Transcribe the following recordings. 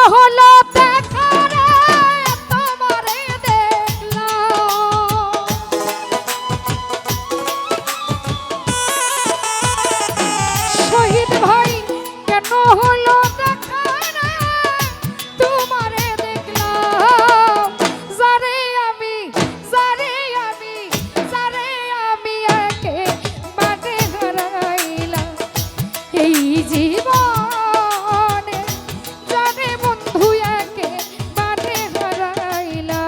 হলো দেখা রে তোমারে দেখলাম শহীদ ভাই কেন হলো দেখা রে তোমারে দেখলাম যারে আমি একে বাটে হারাইলাম এই জীবনে জানে বন্ধু একে বাটে হারাইলাম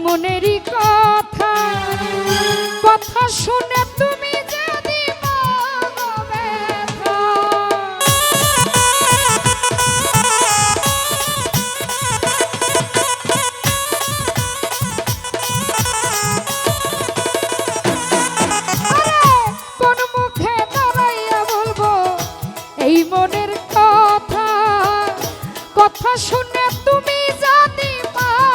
মনেরই কথা কথা শুনে তুমি যদি পাও ব্যথা কোন মুখে দাঁড়াইয়া বলবো এই মনের কথা কথা শুনে তুমি যদি পাও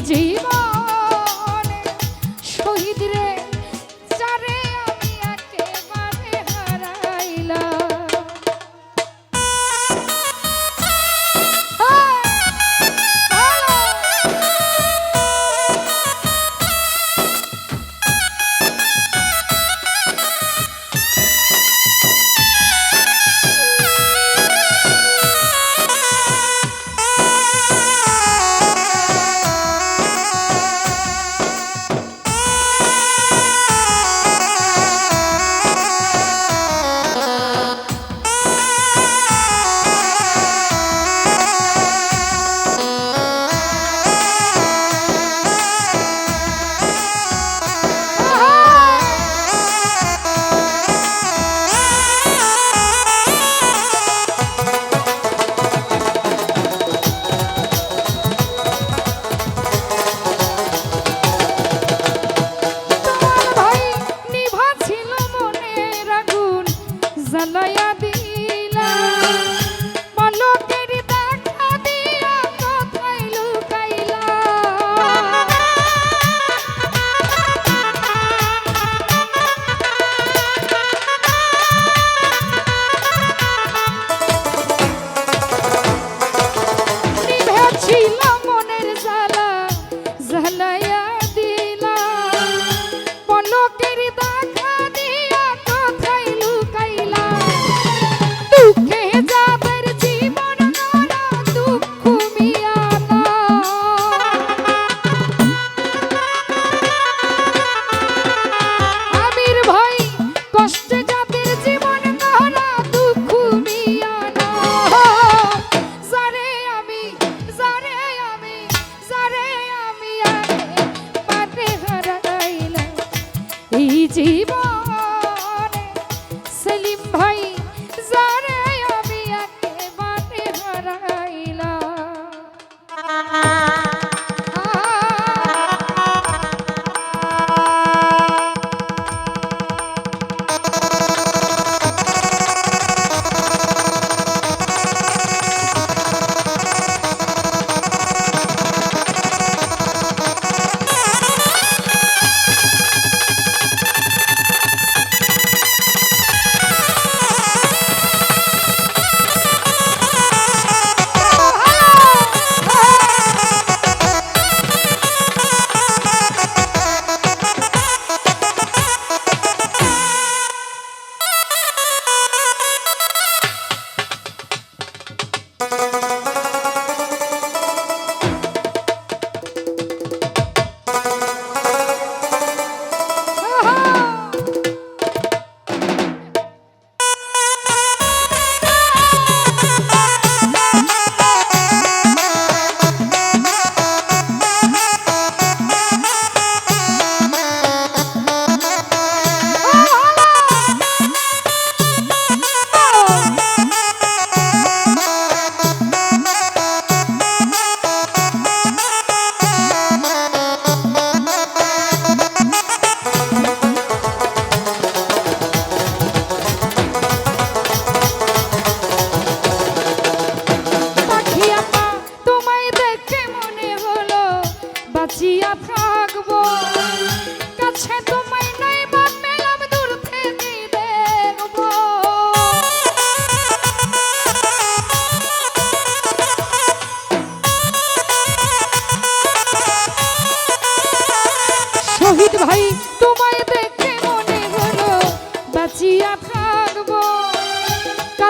জীবনে শহীদ রে যারে আমি একেবারে হারাইলাম জ্বালায়া দিলা পলকের দেখা দিয়া কোথায় লুকাইলা নিভেছিল মনের জ্বালা জ্বালায়া দিলা পলকের দেখা দিয়া কোথায় লুকাইলা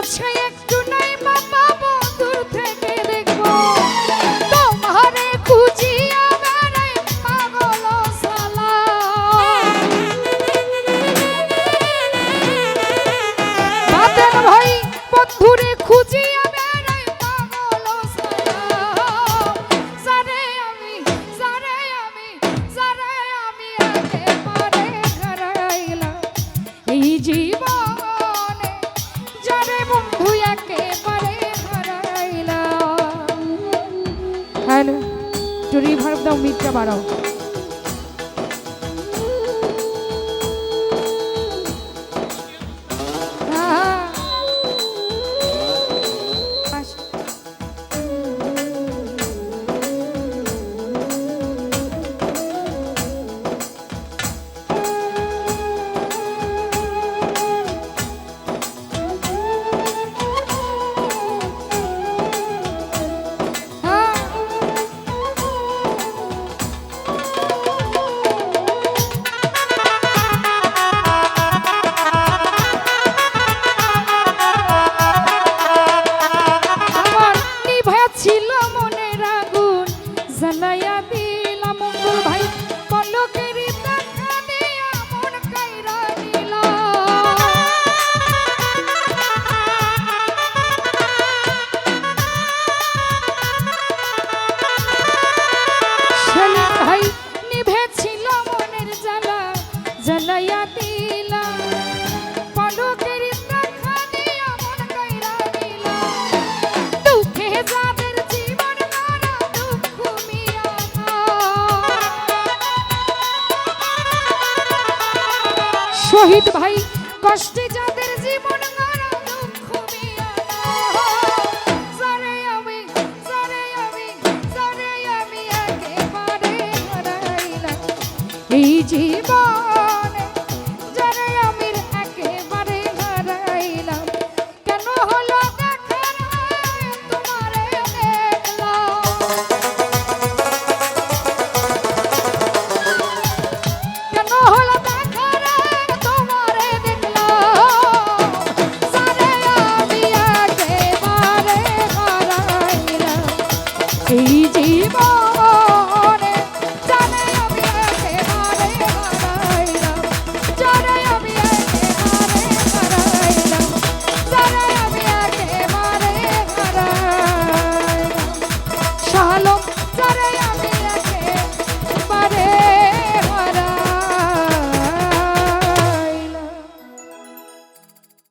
কাছে একটু নাই বাবা দূর থেকে দেখবো তোমারে খুঁজিয়া বেড়াই পাগল সালা বাতেন ভাই বন্ধুরে খুঁজিয়া বেড়াই পাগল সালা জারে আমি একেবারে হারাইলাম এই জীবনে যারে বন্ধু একেবারে হারাইলাম। হ্যালো একটু রিভার্ব দাও, মিটটা বাড়াও। ছিল মনের আগুন জ্বালাইয়া দিলাম মঙ্গল ভাই পলকের দেখা দিয়া মন কাইরা নিলা সেলিম ভাই নিভেছিল মনের জ্বালা জ্বালাইয়া দিলাম পলকের দেখা দিয়া মন কাইরা নিলা দুঃখে যাদের শহীদ ভাই কষ্টে